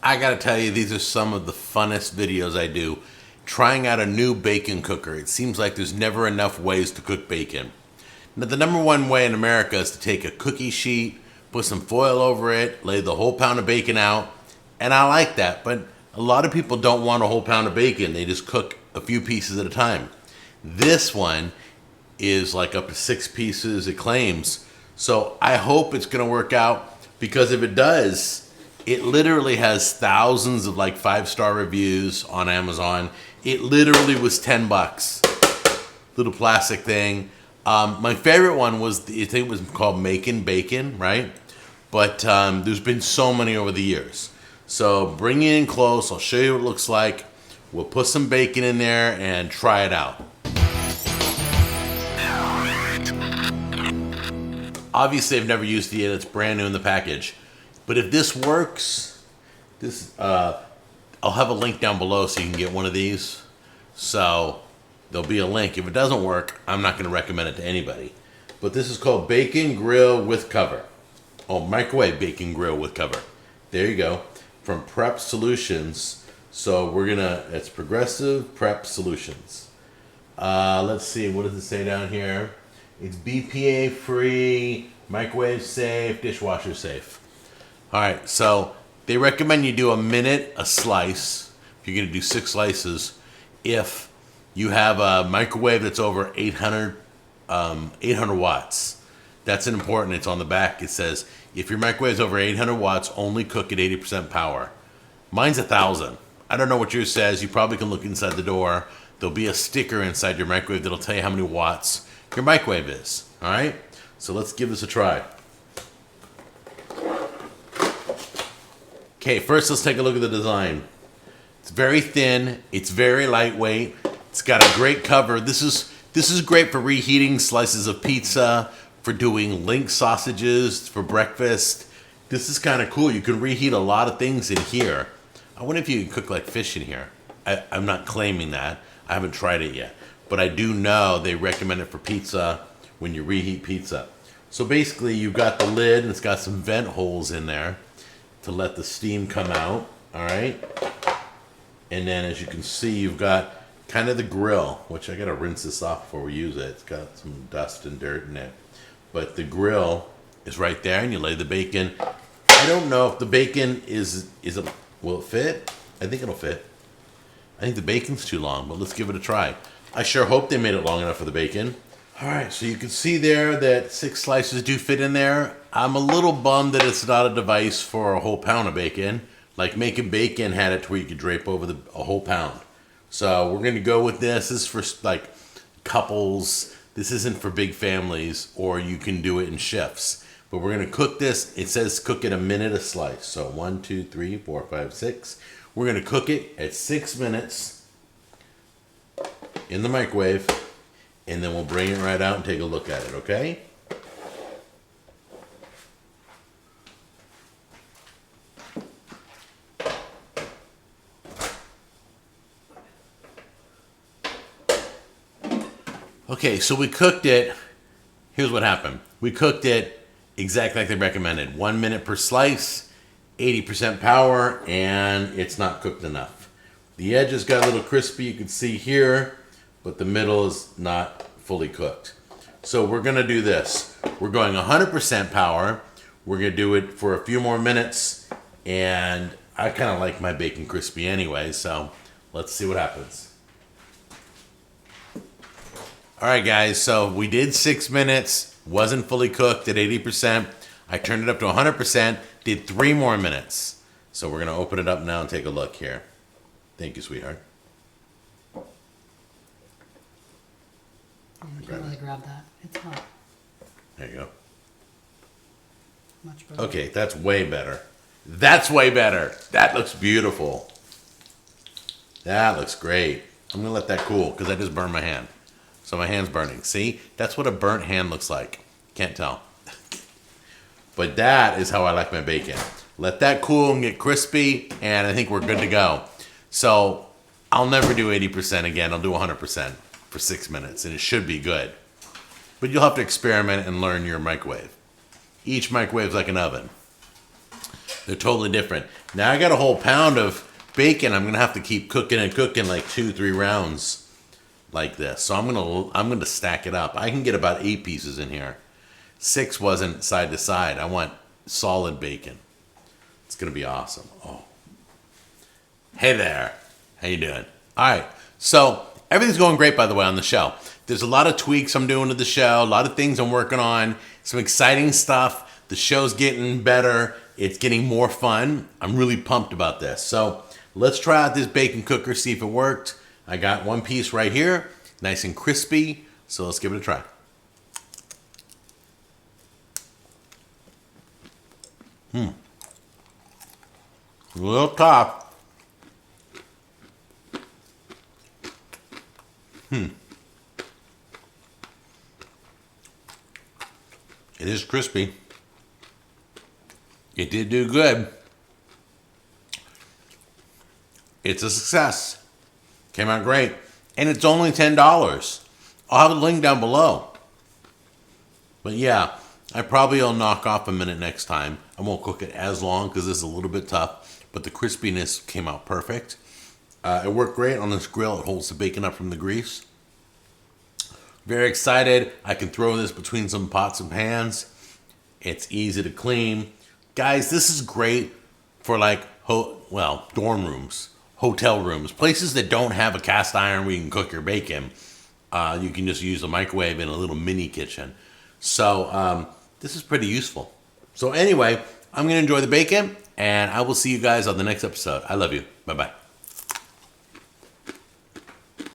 I gotta tell you, these are some of the funnest videos I do. Trying out a new bacon cooker. It seems like there's never enough ways to cook bacon. Now, the number one way in America is to take a cookie sheet, put some foil over it, lay the whole pound of bacon out, and I like that, but a lot of people don't want a whole pound of bacon. They just cook a few pieces at a time. This one is like up to 6 pieces, it claims. So I hope it's gonna work out, because if it does, it literally has thousands of like 5-star reviews on Amazon. It literally was $10. Little plastic thing. My favorite one was, I think it was called Makin' Bacon, right? But there's been so many over the years. So bring it in close, I'll show you what it looks like. We'll put some bacon in there and try it out. Obviously, I've never used it yet. It's brand new in the package. But if this works, I'll have a link down below so you can get one of these. So there'll be a link. If it doesn't work, I'm not going to recommend it to anybody. But this is called Bacon Grill with Cover. Oh, microwave bacon grill with cover. There you go. From Prep Solutions. So it's Progressive Prep Solutions. Let's see, what does it say down here? It's BPA free, microwave safe, dishwasher safe. All right, so they recommend you do a minute a slice. If you're gonna do 6 slices, if you have a microwave that's over 800 watts. That's important. It's on the back. It says, if your microwave's over 800 watts, only cook at 80% power. Mine's 1,000. I don't know what yours says. You probably can look inside the door. There'll be a sticker inside your microwave that'll tell you how many watts your microwave is. All right? So let's give this a try. Okay, first let's take a look at the design. It's very thin. It's very lightweight. It's got a great cover. This is great for reheating slices of pizza, for doing link sausages for breakfast. This is kind of cool. You can reheat a lot of things in here. I wonder if you can cook like fish in here. I'm not claiming that. I haven't tried it yet. But I do know they recommend it for pizza when you reheat pizza. So basically you've got the lid and it's got some vent holes in there to let the steam come out. All right. And then as you can see, you've got kind of the grill, which I got to rinse this off before we use it. It's got some dust and dirt in it. But the grill is right there, and you lay the bacon. I don't know if the bacon will it fit? I think it'll fit. I think the bacon's too long, but let's give it a try. I sure hope they made it long enough for the bacon. All right, so you can see there that 6 slices do fit in there. I'm a little bummed that it's not a device for a whole pound of bacon. Like Making Bacon had it to where you could drape over a whole pound. So we're gonna go with this. This is for like couples. This isn't for big families, or you can do it in shifts. But we're gonna cook this. It says cook it a minute a slice. So 1, 2, 3, 4, 5, 6. We're gonna cook it at 6 minutes in the microwave, and then we'll bring it right out and take a look at it, okay? Okay, so we cooked it. Here's what happened. We cooked it exactly like they recommended. 1 minute per slice, 80% power, and it's not cooked enough. The edges got a little crispy, you can see here, but the middle is not fully cooked. So we're gonna do this. We're going 100% power. We're gonna do it for a few more minutes, and I kind of like my bacon crispy anyway, so let's see what happens. All right, guys, so we did 6 minutes, wasn't fully cooked at 80%. I turned it up to 100%, did 3 more minutes. So we're gonna open it up now and take a look here. Thank you, sweetheart. Oh, you can't really grab that. It's hot. There you go. Much better. Okay, that's way better. That's way better. That looks beautiful. That looks great. I'm gonna let that cool because I just burned my hand. So my hand's burning. See? That's what a burnt hand looks like. Can't tell. But that is how I like my bacon. Let that cool and get crispy, and I think we're good to go. So I'll never do 80% again. I'll do 100% for 6 minutes, and it should be good. But you'll have to experiment and learn your microwave. Each microwave's like an oven. They're totally different. Now I got a whole pound of bacon. I'm gonna have to keep cooking and cooking like 2-3 rounds like this. So I'm gonna stack it up. I can get about 8 pieces in here. 6 wasn't side to side. I want solid bacon. It's gonna be awesome. Oh, hey there. How you doing? All right. So everything's going great, by the way, on the show. There's a lot of tweaks I'm doing to the show. A lot of things I'm working on. Some exciting stuff. The show's getting better. It's getting more fun. I'm really pumped about this. So let's try out this bacon cooker, see if it worked. I got one piece right here, nice and crispy. So let's give it a try. A little tough. It is crispy. It did do good. It's a success. Came out great. And it's only $10. I'll have a link down below. But yeah, I probably will knock off a minute next time. I won't cook it as long because this is a little bit tough. But the crispiness came out perfect. It worked great on this grill. It holds the bacon up from the grease. Very excited. I can throw this between some pots and pans. It's easy to clean. Guys, this is great for like, dorm rooms, hotel rooms, places that don't have a cast iron where you can cook your bacon. You can just use a microwave in a little mini kitchen. So this is pretty useful. So anyway, I'm going to enjoy the bacon, and I will see you guys on the next episode. I love you. Bye-bye.